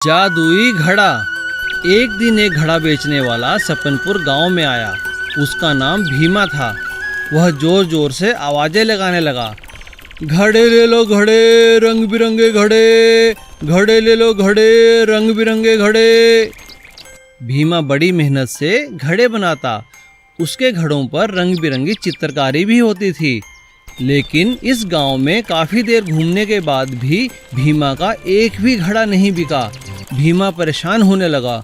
जादुई घड़ा। एक दिन एक घड़ा बेचने वाला सपनपुर गांव में आया। उसका नाम भीमा था। वह जोर जोर से आवाजें लगाने लगा, घड़े ले लो घड़े, रंग बिरंगे घड़े, घड़े ले लो घड़े, रंग बिरंगे घड़े। भीमा बड़ी मेहनत से घड़े बनाता। उसके घड़ों पर रंग बिरंगी चित्रकारी भी होती थी। लेकिन इस गांव में काफी देर घूमने के बाद भी भीमा का एक भी घड़ा नहीं बिका। भीमा परेशान होने लगा।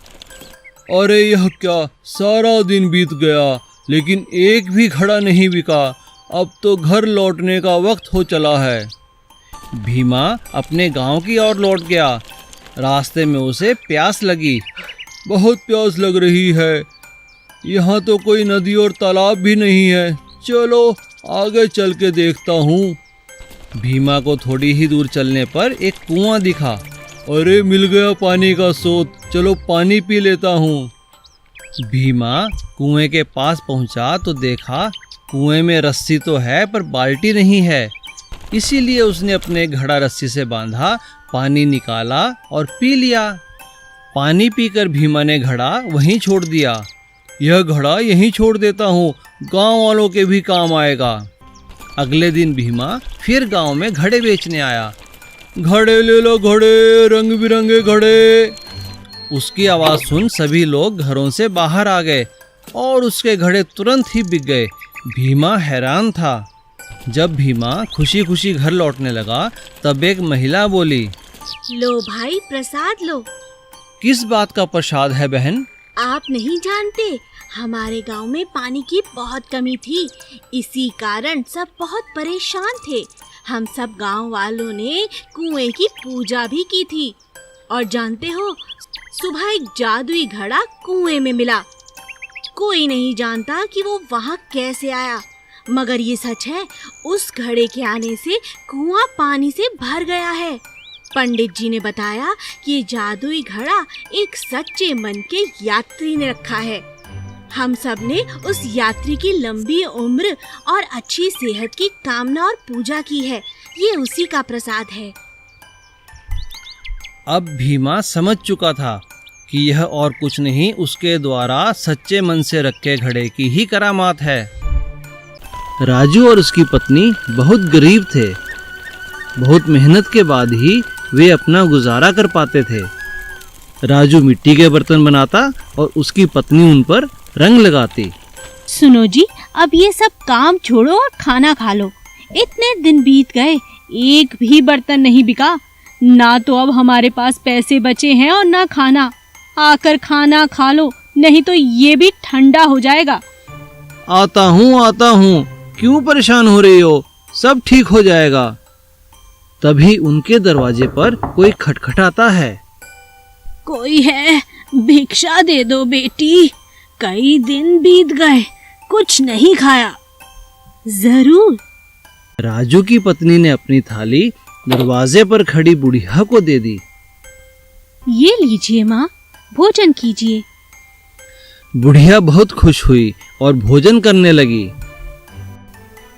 अरे यह क्या, सारा दिन बीत गया लेकिन एक भी घड़ा नहीं बिका। अब तो घर लौटने का वक्त हो चला है। भीमा अपने गांव की ओर लौट गया। रास्ते में उसे प्यास लगी। बहुत प्यास लग रही है। यहाँ तो कोई नदी और तालाब भी नहीं है। चलो आगे चल के देखता हूँ। भीमा को थोड़ी ही दूर चलने पर एक कुआं दिखा। अरे मिल गया पानी का स्रोत, चलो पानी पी लेता हूँ। भीमा कुएं के पास पहुँचा तो देखा कुएं में रस्सी तो है पर बाल्टी नहीं है। इसीलिए उसने अपने घड़ा रस्सी से बांधा, पानी निकाला और पी लिया। पानी पीकर भीमा ने घड़ा वहीं छोड़ दिया। यह घड़ा यहीं छोड़ देता हूँ, गांव वालों के भी काम आएगा। अगले दिन भीमा फिर गांव में घड़े बेचने आया। घड़े ले लो घड़े, रंग बिरंगे घड़े। उसकी आवाज़ सुन सभी लोग घरों से बाहर आ गए और उसके घड़े तुरंत ही बिक गए। भीमा हैरान था। जब भीमा खुशी खुशी घर लौटने लगा तब एक महिला बोली, लो भाई प्रसाद लो। किस बात का प्रसाद है बहन? आप नहीं जानते, हमारे गांव में पानी की बहुत कमी थी। इसी कारण सब बहुत परेशान थे। हम सब गांव वालों ने कुएं की पूजा भी की थी। और जानते हो, सुबह एक जादुई घड़ा कुएं में मिला। कोई नहीं जानता कि वो वहां कैसे आया, मगर ये सच है, उस घड़े के आने से कुआं पानी से भर गया है। पंडित जी ने बताया कि ये जादुई घड़ा एक सच्चे मन के यात्री ने रखा है। हम सब ने उस यात्री की लंबी उम्र और अच्छी सेहत की कामना और पूजा की है। ये उसी का प्रसाद है। अब भीमा समझ चुका था कि यह और कुछ नहीं, उसके द्वारा सच्चे मन से रखे घड़े की ही करामात है। राजू और उसकी पत्नी बहुत गरीब थे। बहुत मेहनत के बाद ही वे अपना गुजारा कर पाते थे। राजू मिट्टी के बर्तन बनाता और उसकी पत्नी उन पर रंग लगाती। सुनो जी, अब ये सब काम छोड़ो और खाना खा लो। इतने दिन बीत गए, एक भी बर्तन नहीं बिका। ना तो अब हमारे पास पैसे बचे हैं और ना खाना। आकर खाना खा लो, नहीं तो ये भी ठंडा हो जाएगा। आता हूँ, क्यों परेशान हो रही हो? सब ठीक हो जाएगा। तभी उनके दरवाजे पर कोई खटखटाता है। कोई है? भिक्षा दे दो बेटी, कई दिन बीत गए, कुछ नहीं खाया। जरूर। राजू की पत्नी ने अपनी थाली दरवाजे पर खड़ी बुढ़िया को दे दी। ये लीजिए माँ, भोजन कीजिए। बुढ़िया बहुत खुश हुई और भोजन करने लगी।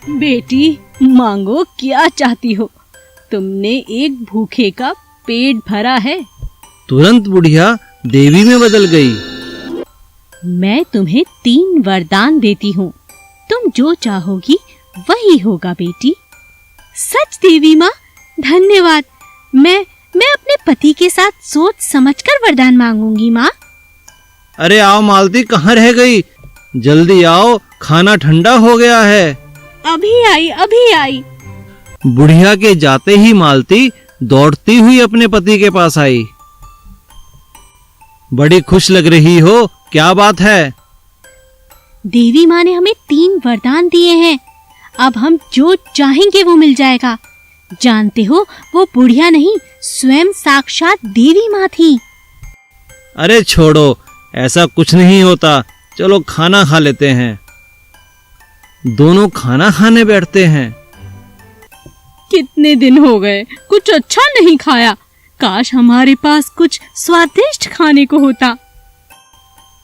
बेटी मांगो, क्या चाहती हो? तुमने एक भूखे का पेट भरा है। तुरंत बुढ़िया देवी में बदल गई। मैं तुम्हें 3 वरदान देती हूँ, तुम जो चाहोगी वही होगा बेटी। सच देवी माँ, धन्यवाद। मैं अपने पति के साथ सोच समझकर वरदान मांगूंगी माँ। अरे आओ मालती, कहाँ रह गई? जल्दी आओ, खाना ठंडा हो गया है। अभी आई। बुढ़िया के जाते ही मालती दौड़ती हुई अपने पति के पास आई। बड़ी खुश लग रही हो, क्या बात है? देवी माँ ने हमें 3 वरदान दिए हैं। अब हम जो चाहेंगे वो मिल जाएगा। जानते हो, वो बुढ़िया नहीं, स्वयं साक्षात देवी माँ थी। अरे छोड़ो, ऐसा कुछ नहीं होता। चलो खाना खा लेते हैं। दोनों खाना खाने बैठते हैं। कितने दिन हो गए, कुछ अच्छा नहीं खाया। काश हमारे पास कुछ स्वादिष्ट खाने को होता।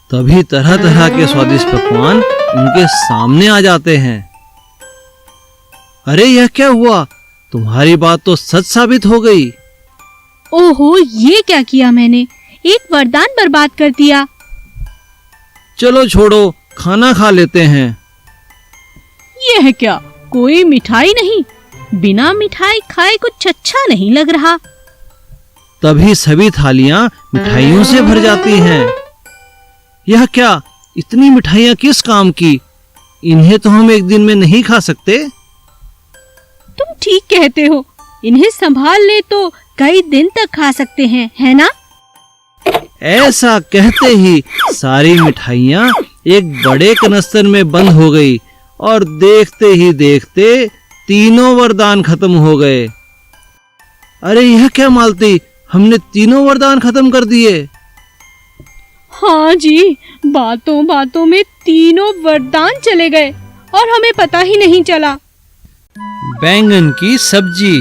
तभी तरह तरह के स्वादिष्ट पकवान उनके सामने आ जाते हैं। अरे यह क्या हुआ? तुम्हारी बात तो सच साबित हो गई। ओहो, ये क्या किया मैंने, एक वरदान बर्बाद कर दिया। चलो छोड़ो, खाना खा लेते हैं। यह क्या, कोई मिठाई नहीं, बिना मिठाई खाए कुछ अच्छा नहीं लग रहा। तभी सभी थालियां मिठाइयों से भर जाती हैं। यह क्या, इतनी मिठाइयां किस काम की? इन्हें तो हम एक दिन में नहीं खा सकते। तुम ठीक कहते हो, इन्हें संभाल ले तो कई दिन तक खा सकते हैं, है ना? ऐसा कहते ही सारी मिठाइयां एक बड़े कनस्तर में बंद हो गई और देखते ही देखते तीनों वरदान खत्म हो गए। अरे यह क्या मालती, हमने तीनों वरदान खत्म कर दिए। हाँ जी, बातों बातों में तीनों वरदान चले गए और हमें पता ही नहीं चला। बैंगन की सब्जी।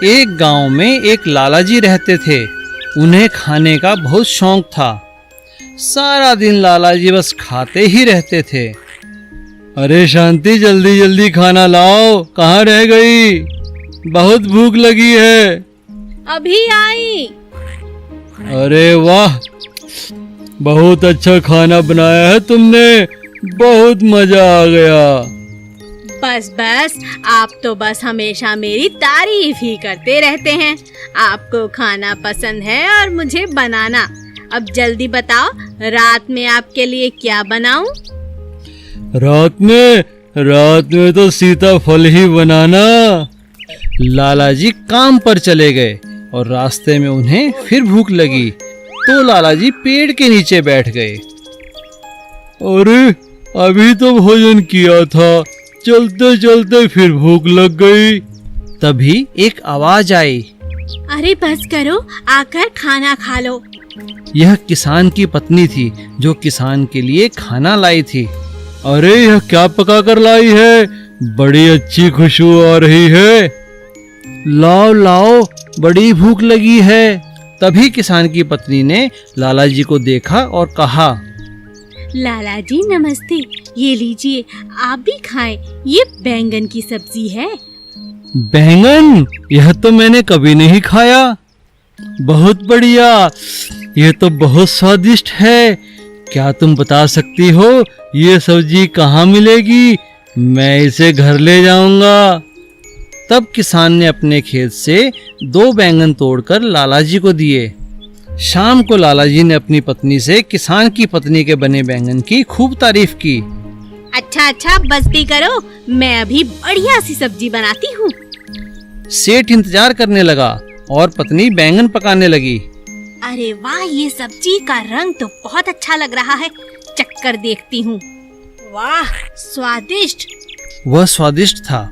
एक गांव में एक लाला जी रहते थे। उन्हें खाने का बहुत शौक था। सारा दिन लाला जी बस खाते ही रहते थे। अरे शांति, जल्दी जल्दी खाना लाओ, कहाँ रह गई? बहुत भूख लगी है। अभी आई। अरे वाह, बहुत अच्छा खाना बनाया है तुमने, बहुत मजा आ गया। बस बस, आप तो बस हमेशा मेरी तारीफ ही करते रहते हैं। आपको खाना पसंद है और मुझे बनाना। अब जल्दी बताओ, रात में आपके लिए क्या बनाऊं? रात में तो सीताफल ही बनाना। लाला जी काम पर चले गए और रास्ते में उन्हें फिर भूख लगी, तो लाला जी पेड़ के नीचे बैठ गए। अरे अभी तो भोजन किया था, चलते चलते फिर भूख लग गई। तभी एक आवाज आई। अरे बस करो, आकर खाना खा लो। यह किसान की पत्नी थी जो किसान के लिए खाना लाई थी। अरे यह क्या पका कर लाई है, बड़ी अच्छी खुशबू आ रही है। लाओ लाओ, बड़ी भूख लगी है। तभी किसान की पत्नी ने लाला जी को देखा और कहा, लाला जी नमस्ते, ये लीजिए, आप भी खाएं, ये बैंगन की सब्जी है। बैंगन? यह तो मैंने कभी नहीं खाया। बहुत बढ़िया, यह तो बहुत स्वादिष्ट है। क्या तुम बता सकती हो ये सब्जी कहाँ मिलेगी? मैं इसे घर ले जाऊंगा। तब किसान ने अपने खेत से 2 बैंगन तोड़कर लाला जी को दिए। शाम को लाला जी ने अपनी पत्नी से किसान की पत्नी के बने बैंगन की खूब तारीफ की। अच्छा, बस भी करो, मैं अभी बढ़िया सी सब्जी बनाती हूँ। सेठ इंतजार करने लगा और पत्नी बैंगन पकाने लगी। अरे वाह, ये सब्जी का रंग तो बहुत अच्छा लग रहा है, चक्कर देखती हूँ। वाह, स्वादिष्ट। वह स्वादिष्ट था।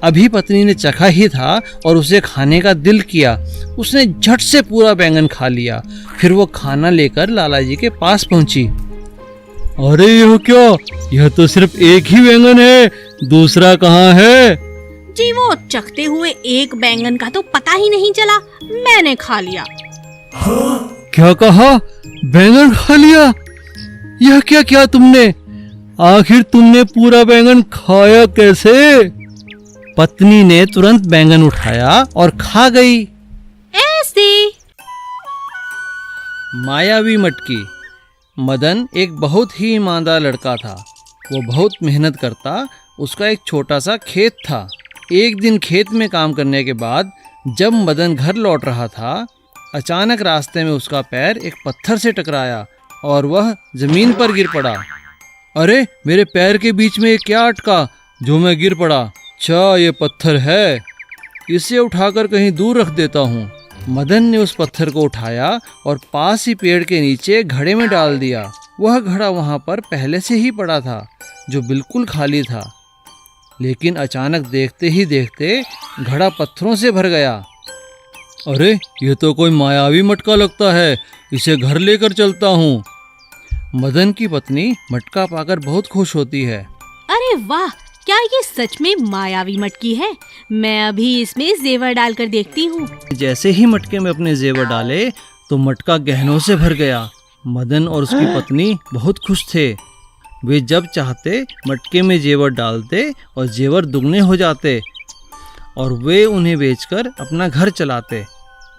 अभी पत्नी ने चखा ही था और उसे खाने का दिल किया। उसने झट से पूरा बैंगन खा लिया। फिर वो खाना लेकर लाला जी के पास पहुंची। अरे यह क्या, यह तो सिर्फ एक ही बैंगन है, दूसरा कहाँ है? जी वो चखते हुए एक बैंगन का तो पता ही नहीं चला, मैंने खा लिया। क्या कहा? बैंगन खा लिया? यह क्या किया तुमने? आखिर तुमने पूरा बैंगन खाया कैसे? पत्नी ने तुरंत बैंगन उठाया और खा गई। ऐसे। मायावी मटकी। मदन एक बहुत ही ईमानदार लड़का था। वो बहुत मेहनत करता। उसका एक छोटा सा खेत था। एक दिन खेत में काम करने के बाद जब मदन घर लौट रहा था, अचानक रास्ते में उसका पैर एक पत्थर से टकराया और वह जमीन पर गिर पड़ा। अरे मेरे पैर के बीच में क्या अटका जो मैं गिर पड़ा? अच्छा, ये पत्थर है, इसे उठाकर कहीं दूर रख देता हूँ। मदन ने उस पत्थर को उठाया और पास ही पेड़ के नीचे घड़े में डाल दिया। वह घड़ा वहाँ पर पहले से ही पड़ा था, जो बिल्कुल खाली था। लेकिन अचानक देखते ही देखते घड़ा पत्थरों से भर गया। अरे ये तो कोई मायावी मटका लगता है, इसे घर लेकर चलता हूँ। मदन की पत्नी मटका पाकर बहुत खुश होती है। अरे वाह, क्या ये सच में मायावी मटकी है? मैं अभी इसमें जेवर डालकर देखती हूँ। जैसे ही मटके में अपने जेवर डाले तो मटका गहनों से भर गया। मदन और उसकी पत्नी बहुत खुश थे। वे जब चाहते मटके में जेवर डालते और जेवर दुगने हो जाते और वे उन्हें बेचकर अपना घर चलाते।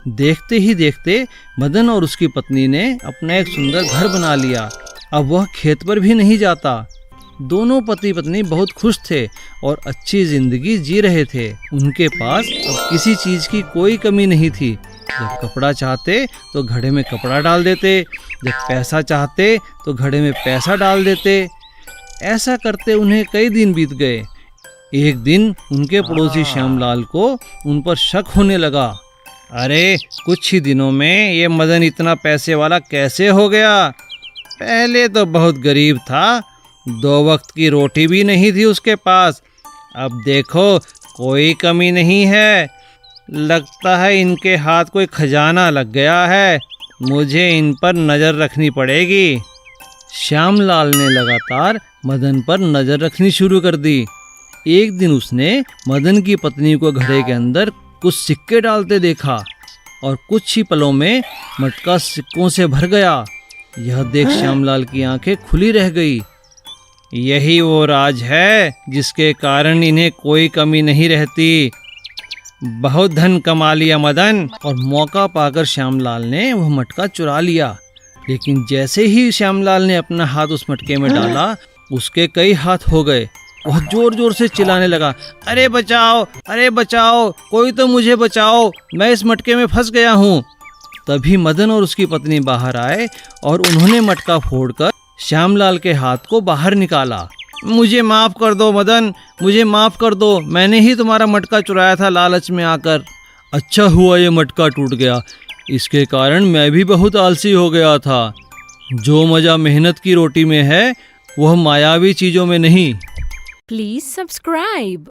देखते ही देखते मदन और उसकी पत्नी ने अपना एक सुंदर घर बना लिया। अब वह खेत पर भी नहीं जाता। दोनों पति पत्नी बहुत खुश थे और अच्छी जिंदगी जी रहे थे। उनके पास अब किसी चीज की कोई कमी नहीं थी। जब कपड़ा चाहते तो घड़े में कपड़ा डाल देते, जब पैसा चाहते तो घड़े में पैसा डाल देते। ऐसा करते उन्हें कई दिन बीत गए। एक दिन उनके पड़ोसी श्यामलाल को उन पर शक होने लगा। अरे कुछ ही दिनों में ये मदन इतना पैसे वाला कैसे हो गया? पहले तो बहुत गरीब था, 2 वक्त की रोटी भी नहीं थी उसके पास। अब देखो कोई कमी नहीं है। लगता है इनके हाथ कोई खजाना लग गया है। मुझे इन पर नज़र रखनी पड़ेगी। श्यामलाल ने लगातार मदन पर नज़र रखनी शुरू कर दी। एक दिन उसने मदन की पत्नी को घड़े के अंदर कुछ सिक्के डालते देखा और कुछ ही पलों में मटका सिक्कों से भर गया। यह देख श्यामलाल की आंखें खुली रह गई। यही वो राज है जिसके कारण इन्हें कोई कमी नहीं रहती। बहुत धन कमा लिया मदन। और मौका पाकर श्यामलाल ने वह मटका चुरा लिया। लेकिन जैसे ही श्यामलाल ने अपना हाथ उस मटके में डाला, उसके कई हाथ हो गए। वह जोर जोर से चिल्लाने लगा, अरे बचाओ, अरे बचाओ, कोई तो मुझे बचाओ, मैं इस मटके में फंस गया हूँ। तभी मदन और उसकी पत्नी बाहर आए और उन्होंने मटका फोड़कर श्यामलाल के हाथ को बाहर निकाला। मुझे माफ़ कर दो मदन, मुझे माफ़ कर दो, मैंने ही तुम्हारा मटका चुराया था लालच में आकर। अच्छा हुआ ये मटका टूट गया, इसके कारण मैं भी बहुत आलसी हो गया था। जो मज़ा मेहनत की रोटी में है वह मायावी चीज़ों में नहीं। Please subscribe.